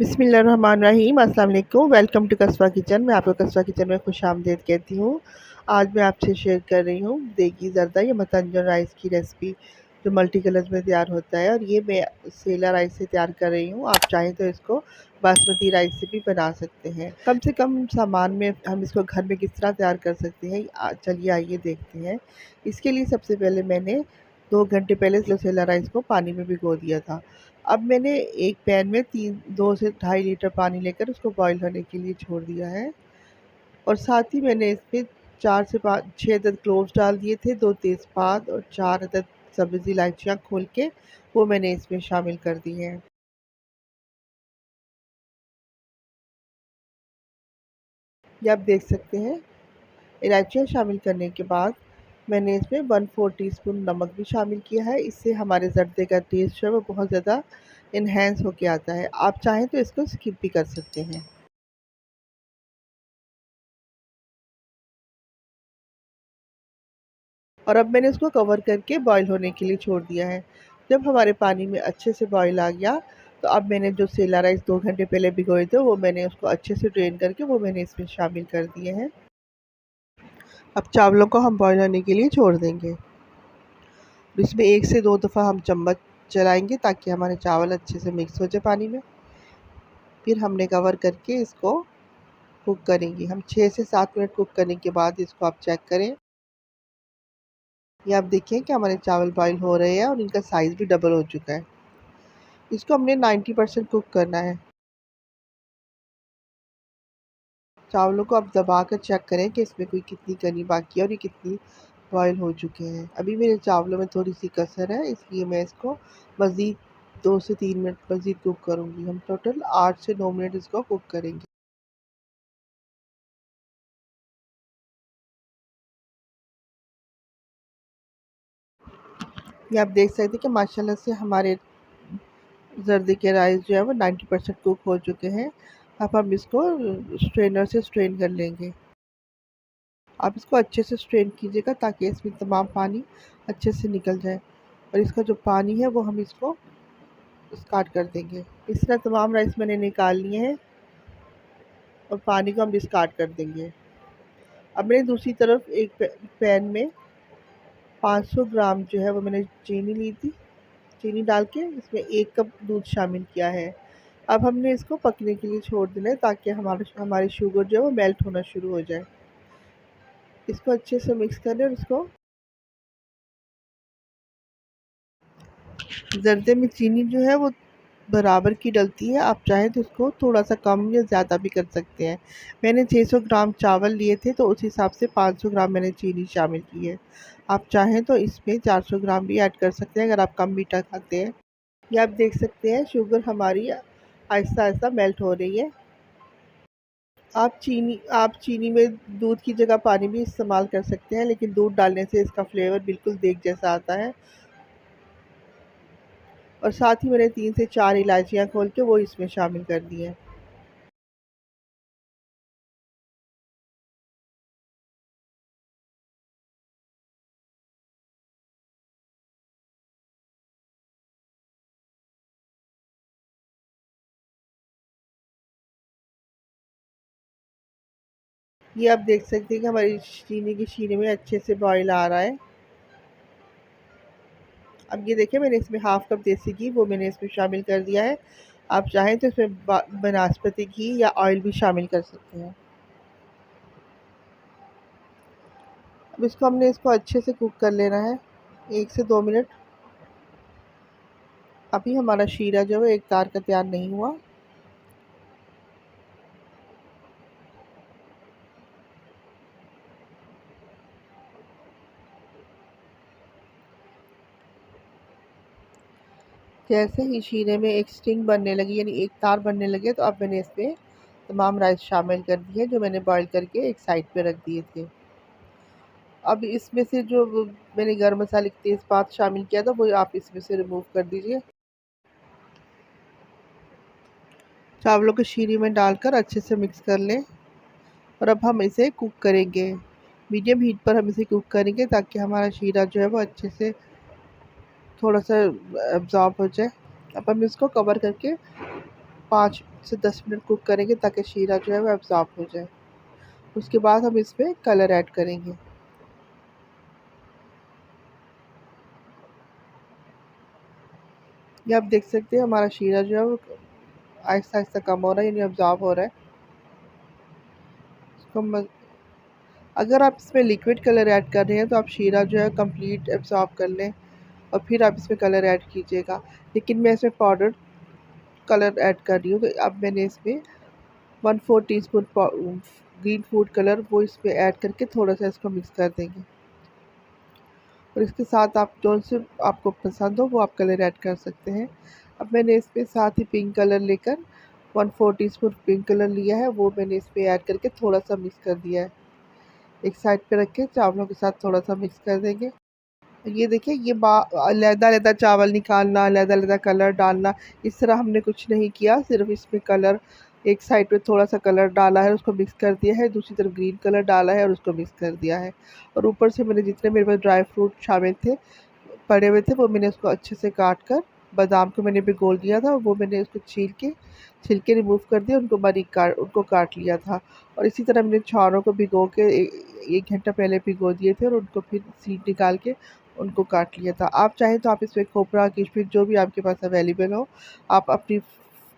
बिस्मिल्लाहिर्रहमानिर्रहीम। अस्सलाम वालेकुम। वेलकम टू कस्बा किचन। मैं आपको कस्बा किचन में खुशामदीद कहती हूँ। आज मैं आपसे शेयर कर रही हूँ देगी ज़रदा या मतंजन राइस की रेसिपी, जो मल्टी कलर्स में तैयार होता है। और ये मैं सेला राइस से तैयार कर रही हूँ। आप चाहें तो इसको बासमती राइस से भी बना सकते हैं। कम से कम सामान में हम इसको घर में किस तरह तैयार कर सकते हैं, चलिए आइए देखते हैं। इसके लिए सबसे पहले मैंने 2 घंटे पहले सेला राइस को पानी में भिगो दिया था। अब मैंने एक पैन में 2 से ढाई लीटर पानी लेकर उसको बॉईल होने के लिए छोड़ दिया है। और साथ ही मैंने इसमें 4 से 6 अदद क्लोव्स डाल दिए थे, 2 तेज़पात और 4 अदद सब्ज़ इलायचियाँ खोल के वो मैंने इसमें शामिल कर दी हैं। ये आप देख सकते हैं। इलायचियाँ शामिल करने के बाद मैंने इसमें 1/4 टीस्पून नमक भी शामिल किया है। इससे हमारे ज़र्दे का टेस्ट जो है वो बहुत ज़्यादा इन्हेंस होके आता है। आप चाहें तो इसको स्किप भी कर सकते हैं। और अब मैंने उसको कवर करके बॉईल होने के लिए छोड़ दिया है। जब हमारे पानी में अच्छे से बॉईल आ गया, तो अब मैंने जो सेला राइस 2 घंटे पहले भिगोए थे, वो मैंने उसको अच्छे से ड्रेन करके वो मैंने इसमें शामिल कर दिए हैं। अब चावलों को हम बॉईल होने के लिए छोड़ देंगे। इसमें 1 से 2 दफ़ा हम चम्मच चलाएंगे ताकि हमारे चावल अच्छे से मिक्स हो जाए पानी में। फिर हमने कवर करके इसको कुक करेंगे। हम 6 से 7 मिनट कुक करने के बाद इसको आप चेक करें। ये आप देखिए कि हमारे चावल बॉईल हो रहे हैं और इनका साइज़ भी डबल हो चुका है। इसको हमने 90% कुक करना है। चावलों को आप दबा कर चेक करें कि इसमें कोई कितनी कनी बाकी है और ये कितनी बॉयल हो चुके हैं। अभी मेरे चावलों में थोड़ी सी कसर है, इसलिए मैं इसको मज़ीद 2 से 3 मिनट मज़ीद कुक करूँगी। हम टोटल 8 से 9 मिनट इसको कुक करेंगे। ये आप देख सकते हैं कि माशाल्लाह से हमारे जर्दी के राइस जो है वो 90% कुक हो चुके हैं। अब हम इसको स्ट्रेनर से स्ट्रेन कर लेंगे। आप इसको अच्छे से स्ट्रेन कीजिएगा ताकि इसमें तमाम पानी अच्छे से निकल जाए। और इसका जो पानी है वो हम इसको स्टार्ट कर देंगे। इस तरह तमाम राइस मैंने निकाल लिए हैं और पानी को हम डिस्कार्ड कर देंगे। अब मैंने दूसरी तरफ एक पैन में 500 ग्राम जो है वो मैंने चीनी ली थी। चीनी डाल के इसमें 1 कप दूध शामिल किया है। अब हमने इसको पकने के लिए छोड़ देना है ताकि हमारी शुगर जो है वो मेल्ट होना शुरू हो जाए। इसको अच्छे से मिक्स कर लें और इसको ज़र्दे में चीनी जो है वो बराबर की डलती है। आप चाहें तो इसको थोड़ा-सा कम या ज़्यादा भी कर सकते हैं। मैंने 600 ग्राम चावल लिए थे, तो उस हिसाब से 500 ग्राम मैंने चीनी शामिल की है। आप चाहें तो इसमें 400 ग्राम भी ऐड कर सकते हैं अगर आप कम मीठा खाते हैं। ये आप देख सकते हैं शुगर हमारी आहिस्ता-आहिस्ता मेल्ट हो रही है। आप चीनी में दूध की जगह पानी भी इस्तेमाल कर सकते हैं, लेकिन दूध डालने से इसका फ्लेवर बिल्कुल देग जैसा आता है। और साथ ही मैंने 3 से 4 इलायचियाँ खोल के वो इसमें शामिल कर दी हैं। ये आप देख सकते हैं कि हमारी चीनी की शीरे में अच्छे से बॉयल आ रहा है। अब ये देखिए मैंने इसमें हाफ़ कप देसी घी वो मैंने इसमें शामिल कर दिया है। आप चाहें तो इसमें बनास्पति घी या ऑयल भी शामिल कर सकते हैं। अब इसको अच्छे से कुक कर लेना है 1 से 2 मिनट। अभी हमारा शीरा जो है एक तार का तैयार नहीं हुआ। जैसे ही शीरे में एक स्टिंग बनने लगी यानी एक तार बनने लगे, तो अब मैंने इसमें तमाम राइस शामिल कर दिए जो मैंने बॉईल करके एक साइड पे रख दिए थे। अब इसमें से जो मैंने गरम मसाले की तेज़पात शामिल किया था वो आप इसमें से रिमूव कर दीजिए। चावलों को शीरे में डालकर अच्छे से मिक्स कर लें और अब हम इसे कुक करेंगे। मीडियम हीट पर हम इसे कुक करेंगे ताकि हमारा शीरा जो है वो अच्छे से थोड़ा-सा एब्ज़ॉर्ब हो जाए। अब हम इसको कवर करके 5 से 10 मिनट कुक करेंगे ताकि शीरा जो है वो एब्ज़ॉर्ब हो जाए। उसके बाद हम इसमें कलर ऐड करेंगे। ये आप देख सकते हैं हमारा शीरा जो है वो आहिस्ता-आहिस्ता कम हो रहा है, यानी एब्ज़ॉर्ब हो रहा है। इसको म अगर आप इसमें लिक्विड कलर ऐड कर रहे हैं तो आप शीरा जो है कंप्लीट एब्ज़ॉर्ब कर लें और फिर आप इसमें कलर ऐड कीजिएगा। लेकिन मैं इसमें पाउडर कलर ऐड कर रही हूँ, तो अब मैंने इसमें 1/4 टीस्पून ग्रीन फूड कलर वो इसमें ऐड करके थोड़ा-सा इसको मिक्स कर देंगे। और इसके साथ आप जौन-से आपको पसंद हो वो आप कलर ऐड कर सकते हैं। अब मैंने इसमें साथ ही पिंक कलर लेकर 1/4 टीस्पून पिंक कलर लिया है, वो मैंने इसमें ऐड करके थोड़ा-सा मिक्स कर दिया है। एक साइड पे रख के चावलों के साथ थोड़ा-सा मिक्स कर देंगे। ये देखिए ये अलग-अलग चावल निकालना, अलग-अलग कलर डालना, इस तरह हमने कुछ नहीं किया, सिर्फ़ इसमें कलर एक साइड पे थोड़ा-सा कलर डाला है, उसको मिक्स कर दिया है, दूसरी तरफ ग्रीन कलर डाला है और उसको मिक्स कर दिया है। और ऊपर से मैंने जितने मेरे पास ड्राई फ्रूट शामिल थे, पड़े हुए थे, वो मैंने उसको अच्छे से काट कर बादाम को मैंने भिगो दिया था, वो मैंने उसको छील के छिलके रिमूव कर दिए, उनको काट लिया था। और इसी तरह मैंने छानों को भिगो के 1 घंटा पहले भिगो दिए थे और उनको फिर सीड निकाल के उनको काट लिया था। आप चाहें तो आप इसमें खोपरा, किशमिश जो भी आपके पास अवेलेबल हो, आप अपनी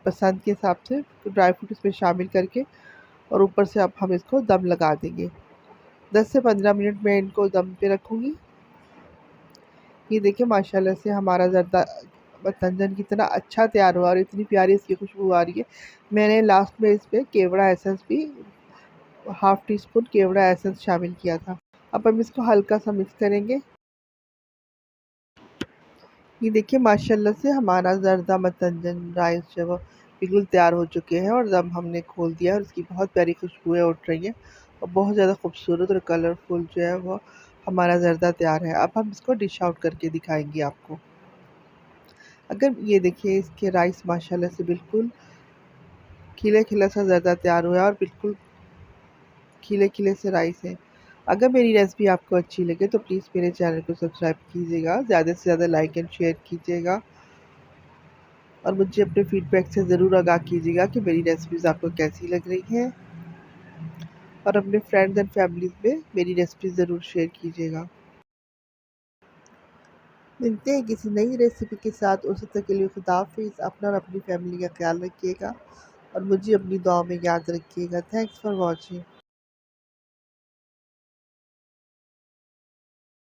पसंद के हिसाब से ड्राई फ्रूट इसमें शामिल करके और ऊपर से अब हम इसको दम लगा देंगे। 10 से 15 मिनट मैं इनको दम पे रखूँगी। ये देखिए माशाल्लाह से हमारा मतंजन कितना अच्छा तैयार हुआ और इतनी प्यारी इसकी खुशबू आ रही है। मैंने लास्ट में इसमें केवड़ा एसेंस भी हाफ़ टी स्पून केवड़ा एसेंस शामिल किया था। अब हम इसको हल्का-सा मिक्स करेंगे। ये देखिए माशाल्लाह से हमारा ज़र्दा मतंजन राइस जो है वो बिल्कुल तैयार हो चुके हैं और दम हमने खोल दिया है और इसकी बहुत प्यारी खुशबुएँ उठ रही हैं और बहुत ज़्यादा खूबसूरत और कलरफुल जो है वो हमारा ज़र्दा तैयार है। अब हम इसको डिश आउट करके दिखाएँगे आपको। अगर ये देखिए इसके राइस माशाल्लाह से बिल्कुल खिले-खिला सा ज़र्दा तैयार हुआ है और बिल्कुल खिले-खिले से राइस हैं। अगर मेरी रेसिपी आपको अच्छी लगे तो प्लीज़ मेरे चैनल को सब्सक्राइब कीजिएगा, ज़्यादा से ज़्यादा लाइक एंड शेयर कीजिएगा और मुझे अपने फीडबैक से ज़रूर आगाह कीजिएगा कि मेरी रेसिपीज़ आपको कैसी लग रही हैं और अपने फ्रेंड्स एंड फैमिलीज़ में मेरी रेसिपी ज़रूर शेयर कीजिएगा। मिलते हैं किसी नई रेसिपी के साथ, उस तक के लिए खुदा हाफ़िज़। अपना और अपनी फैमिली का ख़्याल रखिएगा और मुझे अपनी दुआओं में याद रखिएगा। Thanks for watching.